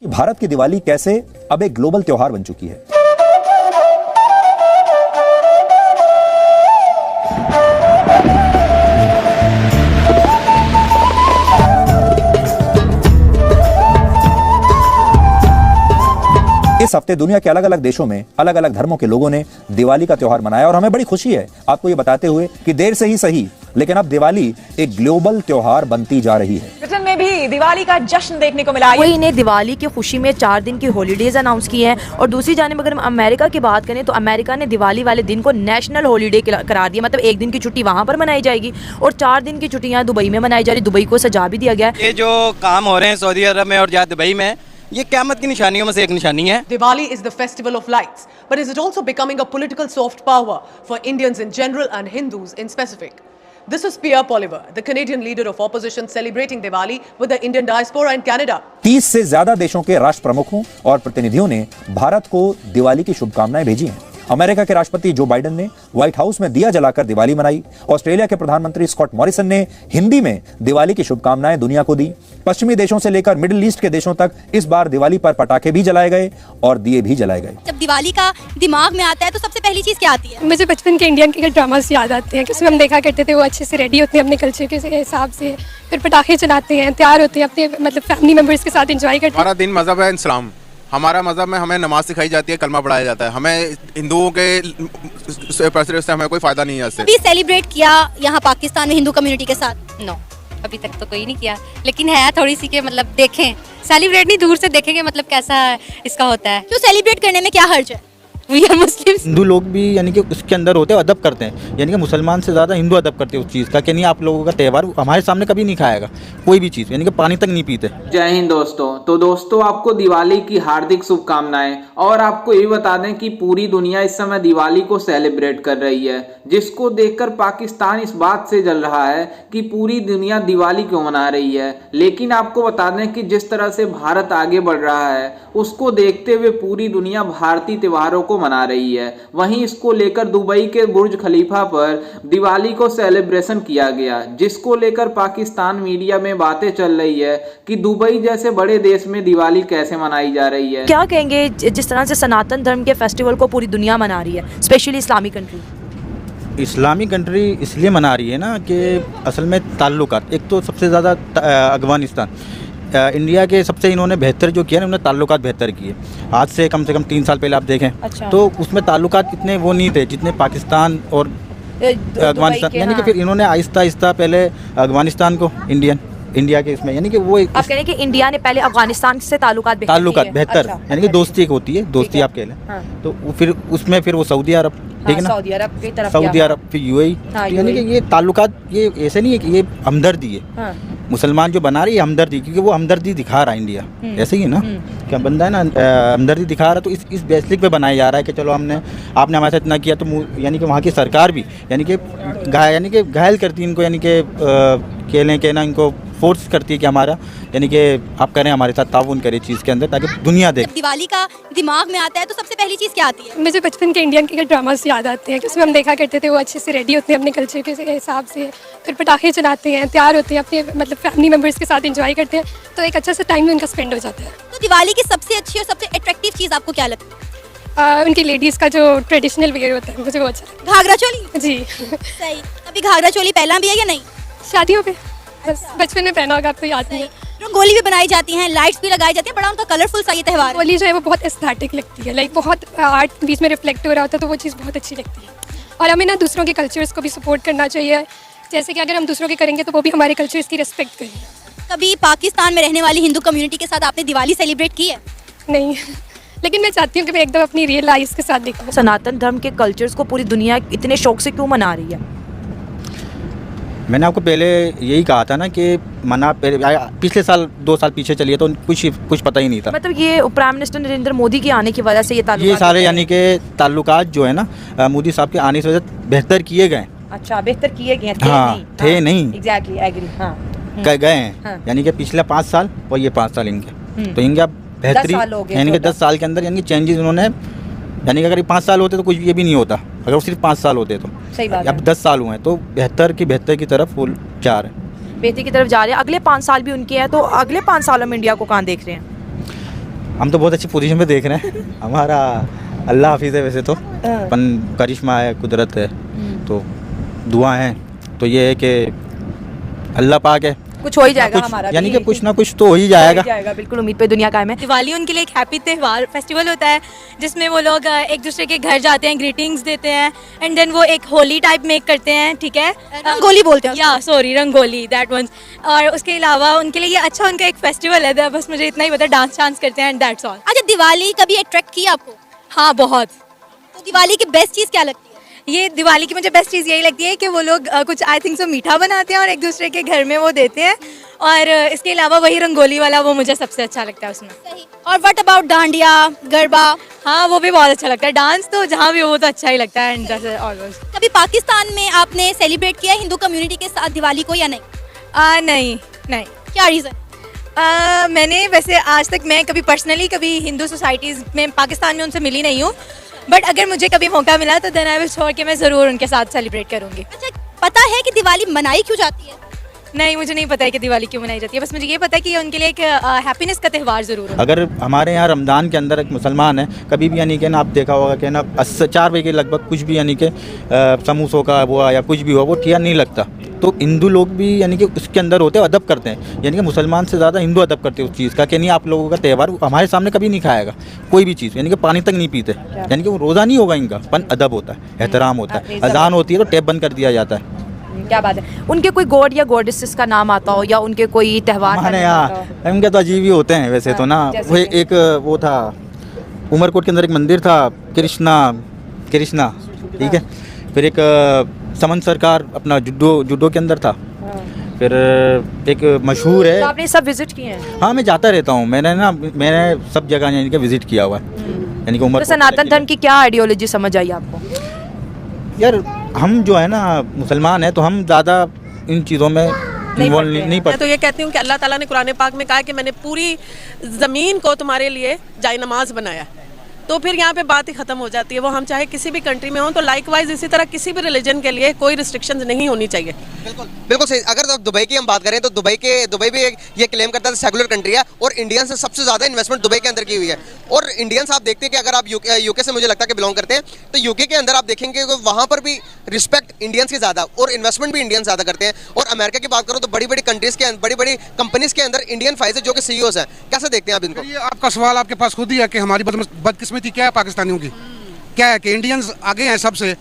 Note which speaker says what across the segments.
Speaker 1: भारत की दिवाली कैसे अब एक ग्लोबल त्योहार बन चुकी है। इस हफ्ते दुनिया के अलग अलग देशों में अलग अलग धर्मों के लोगों ने दिवाली का त्योहार मनाया और हमें बड़ी खुशी है आपको ये बताते हुए कि देर से ही सही लेकिन अब दिवाली एक ग्लोबल त्योहार बनती जा रही है।
Speaker 2: ब्रिटेन में भी दिवाली का जश्न देखने को मिला।
Speaker 3: वही ने दिवाली की खुशी में 4 दिन की हॉलीडेज अनाउंस की हैं और दूसरी जानिब अगर हम अमेरिका की बात करें तो अमेरिका ने दिवाली वाले दिन को नेशनल हॉलीडे करार दिया। मतलब 1 दिन की छुट्टी वहाँ पर मनाई जाएगी और 4 दिन की छुट्टियाँ दुबई में मनाई जा रही। दुबई को सजा भी दिया गया है।
Speaker 4: ये जो काम हो रहे हैं सऊदी अरब में और या दुबई में, ये क़यामत की निशानियों में से एक निशानी है।
Speaker 2: Diwali is the festival of lights, but is it also becoming a political soft power for Indians in general and Hindus in specific? This is Pierre Poliver, the Canadian leader of opposition, celebrating Diwali with the Indian diaspora in Canada.
Speaker 1: 30 से ज्यादा देशों के राष्ट्र प्रमुखों और प्रतिनिधियों ने भारत को दिवाली की शुभकामनाएं भेजी हैं। अमेरिका के राष्ट्रपति जो बाइडेन ने व्हाइट हाउस में दिया जलाकर दिवाली मनाई। ऑस्ट्रेलिया के प्रधानमंत्री स्कॉट मॉरिसन ने हिंदी में दिवाली की शुभकामनाएं दुनिया को दी। पश्चिमी देशों से लेकर मिडिल ईस्ट के देशों तक इस बार दिवाली पर पटाखे भी जलाए गए और दिए भी जलाए गए।
Speaker 5: जब दिवाली का दिमाग में आता है तो सबसे पहली चीज क्या आती है?
Speaker 6: मुझे बचपन के इंडियन के ड्रामास याद आते हैं, उसमें हम देखा करते थे वो अच्छे से रेडी होते हैं अपने कल्चर के हिसाब से, फिर पटाखे चलाते हैं, तैयार होते हैं, अपने मतलब फैमिली मेंबर्स के साथ एंजॉय करते हैं।
Speaker 7: हमारा दिन मजहब है इस्लाम। हमारा मजहब में हमें नमाज सिखाई जाती है, कलमा पढ़ाया जाता है। हमें हिंदुओं के प्रचलन से हमें कोई फायदा नहीं है इससे।
Speaker 5: अभी सेलिब्रेट किया यहाँ पाकिस्तान में हिंदू कम्युनिटी के साथ?
Speaker 8: नो, अभी तक तो कोई नहीं किया, लेकिन है थोड़ी सी के मतलब देखें, सेलिब्रेट नहीं दूर से देखेंगे मतलब कैसा इसका होता है।
Speaker 5: क्यों सेलिब्रेट करने में क्या हर्ज है?
Speaker 8: We are Muslims.
Speaker 9: हिंदू लोग भी यानी कि उसके अंदर होते हैं, अदब करते हैं, यानी कि मुसलमान से ज़्यादा हिंदू अदब करते हैं उस चीज़ का कि नहीं आप लोगों का त्यौहार हमारे सामने कभी नहीं खाएगा कोई भी चीज़, यानी कि पानी तक नहीं पीते।
Speaker 10: जय हिंद दोस्तों। तो दोस्तों आपको दिवाली की हार्दिक शुभकामनाएं और आपको ये बता दें कि पूरी दुनिया इस समय दिवाली को सेलिब्रेट कर रही है, जिसको देखकर पाकिस्तान इस बात से जल रहा है कि पूरी दुनिया दिवाली क्यों मना रही है। लेकिन आपको बता दें कि जिस तरह से भारत आगे बढ़ रहा है उसको देखते हुए पूरी दुनिया भारतीय त्योहारों को मना रही है। वहीं इसको लेकर दुबई के बुर्ज खलीफा पर दिवाली को सेलिब्रेशन किया गया, जिसको लेकर पाकिस्तान मीडिया में बातें चल रही है कि दुबई जैसे बड़े देश में दिवाली कैसे मनाई जा रही है।
Speaker 3: क्या कहेंगे जिस तरह से सनातन धर्म के फेस्टिवल को पूरी दुनिया मना रही है, specially Islamic country?
Speaker 9: Islamic country इसलिए मना रही है ना कि असल में ताल्लुकात, एक तो सबसे ज़्यादा अफगानिस्तान इंडिया के सबसे इन्होंने बेहतर जो किया ना, उन्होंने ताल्लुकात बेहतर किए। आज से कम 3 साल पहले आप देखें
Speaker 3: अच्छा।
Speaker 9: तो उसमें ताल्लुकात इतने वो नहीं थे जितने पाकिस्तान और अफगानिस्तान, यानी कि फिर इन्होंने आहिस्ता आहिस्ता पहले अफगानिस्तान को इंडिया के इसमें, यानी कि वो
Speaker 3: आप कह रहे हैं कि इंडिया ने पहले अफगानिस्तान से ताल्लुकात बेहतर,
Speaker 9: अच्छा, यानी कि दोस्ती एक होती है, दोस्ती आप कह लें।
Speaker 3: हाँ।
Speaker 9: तो फिर उसमें फिर वो सऊदी अरब, ठीक है ना,
Speaker 3: सऊदी अरब की तरफ,
Speaker 9: सऊदी अरब फिर यूएई, यानी कि ये ताल्लुकात ये ऐसे नहीं है कि ये हमदर्दी है। मुसलमान जो बना रही है हमदर्दी, क्योंकि वो हमदर्दी दिखा रहा है इंडिया, ऐसे ही है ना, क्या बंदा है ना हमदर्दी दिखा रहा, तो इस बेसिक पे बनाया जा रहा है कि चलो आपने हमारे साथ इतना किया तो यानी कि वहाँ की सरकार भी यानी कि घायल करती है इनको, यानी कि कहना इनको फोर्स करती है कि हमारा यानी कि आप करें हमारे साथ ताउन करें चीज़ के अंदर ताकि दुनिया देखे।
Speaker 5: जब दिवाली का दिमाग में आता है तो सबसे पहली चीज क्या आती है?
Speaker 6: मुझे बचपन के इंडियन के ड्रामास याद आते हैं, उसमें हम देखा करते थे वो अच्छे से रेडी होते हैं अपने कल्चर के हिसाब से, फिर पटाखे चलाते हैं, तैयार होते हैं, अपने मतलब फैमिली मेंबर्स के साथ एंजॉय करते हैं, तो एक अच्छा सा टाइम उनका स्पेंड हो जाता है।
Speaker 5: तो दिवाली की सबसे अच्छी और सबसे अट्रैक्टिव चीज आपको क्या लगती है?
Speaker 6: उनकी लेडीज़ का जो ट्रेडिशनल वेयर होता है मुझे वो अच्छा लगता
Speaker 5: है। घाघरा चोली?
Speaker 6: जी
Speaker 5: सही। अभी घाघरा चोली पहना भी है या नहीं?
Speaker 6: शादियों पे बस बचपन में पहना होगा, आपको याद नहीं है।
Speaker 5: रंगोली भी बनाई जाती हैं, लाइट्स भी लगाई जाती हैं, बड़ा उनका कलरफुल सा ये त्यौहार।
Speaker 6: रंगोली जो है वो बहुत एस्थेटिक लगती है, लाइक बहुत आर्ट बीच में रिफ्लेक्ट हो रहा होता है, तो वो चीज़ बहुत अच्छी लगती है। और हमें ना दूसरों के कल्चर्स को भी सपोर्ट करना चाहिए, जैसे कि अगर हम दूसरों के करेंगे तो वो भी हमारे कल्चर्स की रिस्पेक्ट करेंगे।
Speaker 5: कभी पाकिस्तान में रहने वाली हिंदू कम्युनिटी के साथ आपने दिवाली सेलिब्रेट की है?
Speaker 6: नहीं लेकिन मैं चाहती हूँ कि मैं एकदम अपनी रियल लाइफ के साथ देखूँ।
Speaker 3: सनातन धर्म के कल्चर्स को पूरी दुनिया इतने शौक से क्यों मना रही है?
Speaker 9: मैंने आपको पहले यही कहा था ना कि पिछले साल 2 साल पीछे चलिए तो कुछ पता ही नहीं था।
Speaker 3: मतलब ये प्राइम मिनिस्टर नरेंद्र मोदी के आने की वजह से ये
Speaker 9: सारे यानी कि ताल्लुकात जो है ना मोदी साहब के आने से वजह बेहतर किए गए।
Speaker 3: अच्छा, बेहतर किए गए
Speaker 9: थे नहीं
Speaker 3: एग्जैक्टली एग्री
Speaker 9: गए हैं, यानी कि पिछले 5 साल और ये 5 साल इनके, तो इनके अब बेहतरी यानी कि 10 साल के अंदर यानी कि चेंजेस उन्होंने, यानी कि अगर 5 साल होते तो कुछ ये भी नहीं होता, अगर वो सिर्फ 5 साल होते तो।
Speaker 3: सही बात
Speaker 9: अब 10 साल हुए हैं तो बेहतर की तरफ वो जा रहे हैं,
Speaker 3: बेहतरी की तरफ जा रहे हैं। अगले 5 साल भी उनके हैं, तो अगले 5 सालों में इंडिया को कहाँ देख रहे हैं?
Speaker 9: हम तो बहुत अच्छी पोजीशन पे देख रहे हैं। हमारा अल्लाह हाफिज़ है वैसे तो, अपन करिश्मा है, कुदरत है, तो दुआ है। तो ये है कि अल्लाह पाक है,
Speaker 3: कुछ हो ही जाएगा हमारा,
Speaker 9: यानी कि कुछ ना कुछ तो हो ही जाएगा।
Speaker 3: बिल्कुल, उम्मीद पे दुनिया कायम है।
Speaker 8: दिवाली उनके लिए एक हैप्पी त्यौहार फेस्टिवल होता है जिसमें वो लोग एक दूसरे के घर जाते हैं, ग्रीटिंग्स देते हैं, एंड देन वो एक होली टाइप मेक करते हैं, ठीक है,
Speaker 5: रंगोली बोलते हैं
Speaker 8: या सॉरी रंगोली दैट वंस। और उसके अलावा उनके लिए ये अच्छा उनका एक फेस्टिवल है, बस मुझे इतना ही पता, डांस करते हैं एंड दैट्स ऑल।
Speaker 5: अच्छा, दिवाली कभी अट्रैक्ट किया आपको?
Speaker 8: हाँ बहुत।
Speaker 5: तो दिवाली की बेस्ट चीज़ क्या लगती है?
Speaker 8: ये दिवाली की मुझे बेस्ट चीज़ यही लगती है कि वो लोग कुछ आई थिंक सो मीठा बनाते हैं और एक दूसरे के घर में वो देते हैं, और इसके अलावा वही रंगोली वाला वो मुझे सबसे अच्छा लगता है उसमें।
Speaker 5: सही। और व्हाट अबाउट डांडिया, गरबा?
Speaker 8: हाँ वो भी बहुत अच्छा लगता है, डांस तो जहाँ भी हो तो अच्छा ही लगता है।
Speaker 5: कभी पाकिस्तान में आपने सेलिब्रेट किया हिंदू कम्युनिटी के साथ दिवाली को या नहीं?
Speaker 8: नहीं।
Speaker 5: क्या रीज़न?
Speaker 8: मैंने वैसे आज तक मैं कभी पर्सनली कभी हिंदू सोसाइटीज़ में पाकिस्तान में उनसे मिली नहीं हूँ, बट अगर मुझे कभी मौका मिला तो देन आई विल श्योर कि मैं ज़रूर उनके साथ सेलिब्रेट करूँगी।
Speaker 5: अच्छा, पता है कि दिवाली मनाई क्यों जाती है?
Speaker 8: नहीं, मुझे नहीं पता है कि दिवाली क्यों मनाई जाती है, बस मुझे ये पता है कि ये उनके लिए एक हैप्पीनेस का त्यौहार ज़रूर है।
Speaker 9: अगर हमारे यहाँ रमज़ान के अंदर एक मुसलमान है, कभी भी यानी कि ना आप देखा होगा कि ना 4 बजे के लगभग कुछ भी यानी कि समोसों का हुआ या कुछ भी हुआ वो ठिया नहीं लगता। तो हिंदू लोग भी यानी कि उसके अंदर होते हैं, अदब करते हैं, यानी कि मुसलमान से ज़्यादा हिंदू अदब करते हैं उस चीज़ का, कि नहीं आप लोगों का त्यौहार हमारे सामने कभी नहीं खाएगा कोई भी चीज़, यानी कि पानी तक नहीं पीते, यानी कि वो रोज़ा नहीं होगा इनका, पर अदब होता है, एहतराम होता है। अजान होती है तो टैप बंद कर दिया जाता है।
Speaker 3: क्या बात है। उनके कोई गॉड या गॉडेसेस का नाम आता हो या उनके कोई त्यौहार?
Speaker 9: हमारे यहाँ इनके तो अजीब ही होते हैं वैसे तो ना। वो एक वो था उमरकोट के अंदर एक मंदिर था, कृष्णा, ठीक है। फिर एक समन सरकार अपना जुडो के अंदर था। फिर एक मशहूर है।
Speaker 3: तो आपने सब विजिट किए हैं?
Speaker 9: हाँ मैं जाता रहता हूँ, मैंने सब जगह यानी कि विजिट किया हुआ है, यानी कि
Speaker 3: तो सनातन धर्म की क्या आइडियोलॉजी समझ आई आपको?
Speaker 9: यार हम जो है ना मुसलमान है तो हम ज़्यादा इन चीज़ों में इन्वॉल्व नहीं पड़ते।
Speaker 11: मैं तो ये कहती हूँ कि अल्लाह ताला ने कुरान पाक में कहा कि मैंने पूरी ज़मीन को तुम्हारे लिए जाय नमाज बनाया, तो फिर यहाँ पे बात ही खत्म हो जाती है। वो हम चाहे किसी भी कंट्री में हो, तो लाइकवाइज इसी तरह किसी भी रिलीजन के लिए कोई रिस्ट्रिक्शंस नहीं होनी चाहिए।
Speaker 12: बिल्कुल सही। अगर तो दुबई की हम बात करें तो दुबई भी ये क्लेम करता है सेकुलर कंट्री है, और इंडियन से सबसे ज़्यादा इन्वेस्टमेंट दुबई के अंदर की हुई है। और इंडियंस आप देखते हैं कि अगर आप यूके से मुझे लगता है कि बिलोंग करते हैं, तो यूके के अंदर आप देखेंगे कि वहाँ पर भी रिस्पेक्ट इंडियंस की ज़्यादा और इन्वेस्टमेंट भी इंडियन ज़्यादा करते हैं। और अमेरिका की बात करो तो बड़ी बड़ी कंट्रीज़ के बड़ी बड़ी कंपनीज़ के अंदर इंडियन फाइज जो कि सीईओज हैं। कैसे देखते हैं आप इनको?
Speaker 13: आपका सवाल आपके पास खुद ही है कि हमारी बदकिस्मती क्या है पाकिस्तानियों की, क्या है कि इंडियंस आगे हैं सबसे,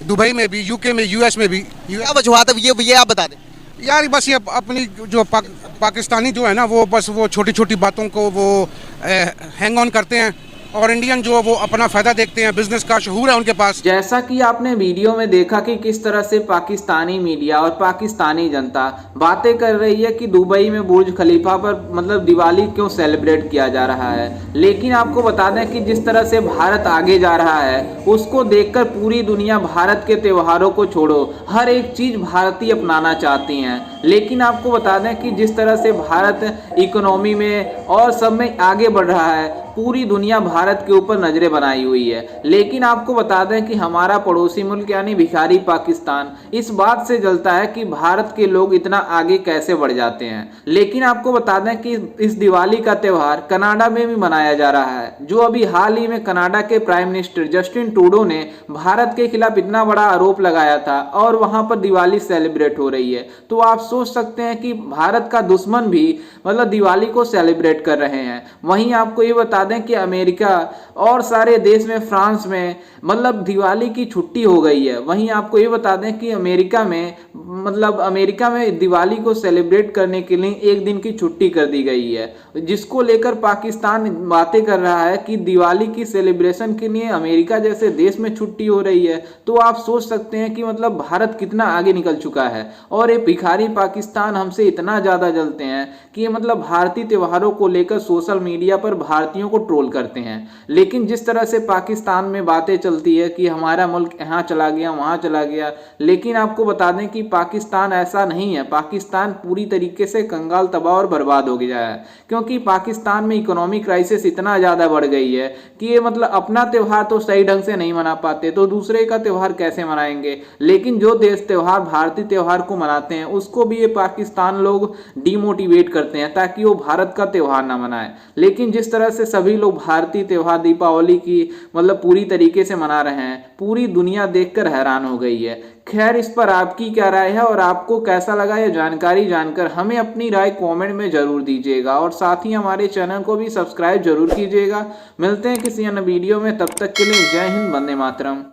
Speaker 13: दुबई में भी, यूके में, यूएस में भी।
Speaker 12: क्या वजूहत है ये आप बता दें
Speaker 13: यार। बस ये अपनी जो पाकिस्तानी जो है ना वो बस वो छोटी छोटी बातों को वो हैंग ऑन करते हैं, और इंडियन जो वो अपना फ़ायदा देखते हैं, बिजनेस का शऊर है उनके पास।
Speaker 10: जैसा कि आपने वीडियो में देखा कि किस तरह से पाकिस्तानी मीडिया और पाकिस्तानी जनता बातें कर रही है कि दुबई में बुर्ज खलीफा पर मतलब दिवाली क्यों सेलिब्रेट किया जा रहा है। लेकिन आपको बता दें कि जिस तरह से भारत आगे जा रहा है उसको देखकर पूरी दुनिया भारत के त्योहारों को छोड़ो हर एक चीज़ भारतीय अपनाना चाहती हैं। लेकिन आपको बता दें कि जिस तरह से भारत इकोनॉमी में और सब में आगे बढ़ रहा है, पूरी दुनिया भारत के ऊपर नजरें बनाई हुई है। लेकिन आपको बता दें कि हमारा पड़ोसी मुल्क यानी भिखारी पाकिस्तान इस बात से जलता है कि भारत के लोग इतना आगे कैसे बढ़ जाते हैं। लेकिन आपको बता दें कि इस दिवाली का त्यौहार कनाडा में भी मनाया जा रहा है, जो अभी हाल ही में कनाडा के प्राइम मिनिस्टर जस्टिन ट्रूडो ने भारत के खिलाफ इतना बड़ा आरोप लगाया था और वहां पर दिवाली सेलिब्रेट हो रही है। तो आप सोच सकते हैं कि भारत का दुश्मन भी मतलब दिवाली को सेलिब्रेट कर रहे हैं। वहीं आपको ये बता दें कि अमेरिका और सारे देश में, फ्रांस में मतलब दिवाली की छुट्टी हो गई है। वहीं आपको ये बता दें कि अमेरिका में दिवाली को सेलिब्रेट करने के लिए एक दिन की छुट्टी कर दी गई है, जिसको लेकर पाकिस्तान बातें कर रहा है कि दिवाली की सेलिब्रेशन के लिए अमेरिका जैसे देश में छुट्टी हो रही है। तो आप सोच सकते हैं कि मतलब भारत कितना आगे निकल चुका है। और ये भिखारी पाकिस्तान हमसे इतना ज़्यादा जलते हैं कि मतलब भारतीय त्योहारों को लेकर सोशल मीडिया पर भारतीयों को ट्रोल करते हैं। लेकिन जिस तरह से पाकिस्तान में बातें चलती है कि हमारा मुल्क यहाँ चला गया, वहाँ चला गया, लेकिन आपको बता दें कि पाकिस्तान ऐसा नहीं है। पाकिस्तान पूरी तरीके से कंगाल, तबाह और बर्बाद हो गया है, क्योंकि पाकिस्तान में इकोनॉमिक क्राइसिस इतना ज़्यादा बढ़ गई है कि ये मतलब अपना त्यौहार तो सही ढंग से नहीं मना पाते, तो दूसरे का त्यौहार कैसे मनाएंगे। लेकिन जो देश त्यौहार भारतीय त्यौहार को मनाते हैं उसको भी ये पाकिस्तान लोग डिमोटिवेट करते हैं ताकि वो भारत का त्यौहार ना मनाए। लेकिन जिस तरह से सभी लोग भारतीय त्यौहार दीपावली की मतलब पूरी तरीके से मना रहे हैं, पूरी दुनिया देखकर हैरान हो गई है। खैर, इस पर आपकी क्या राय है और आपको कैसा लगा यह जानकारी जानकर हमें अपनी राय कमेंट में जरूर दीजिएगा और साथ ही हमारे चैनल को भी सब्सक्राइब जरूर कीजिएगा। मिलते हैं किसी अन्य वीडियो में, तब तक के लिए जय हिंद, वंदे मातरम।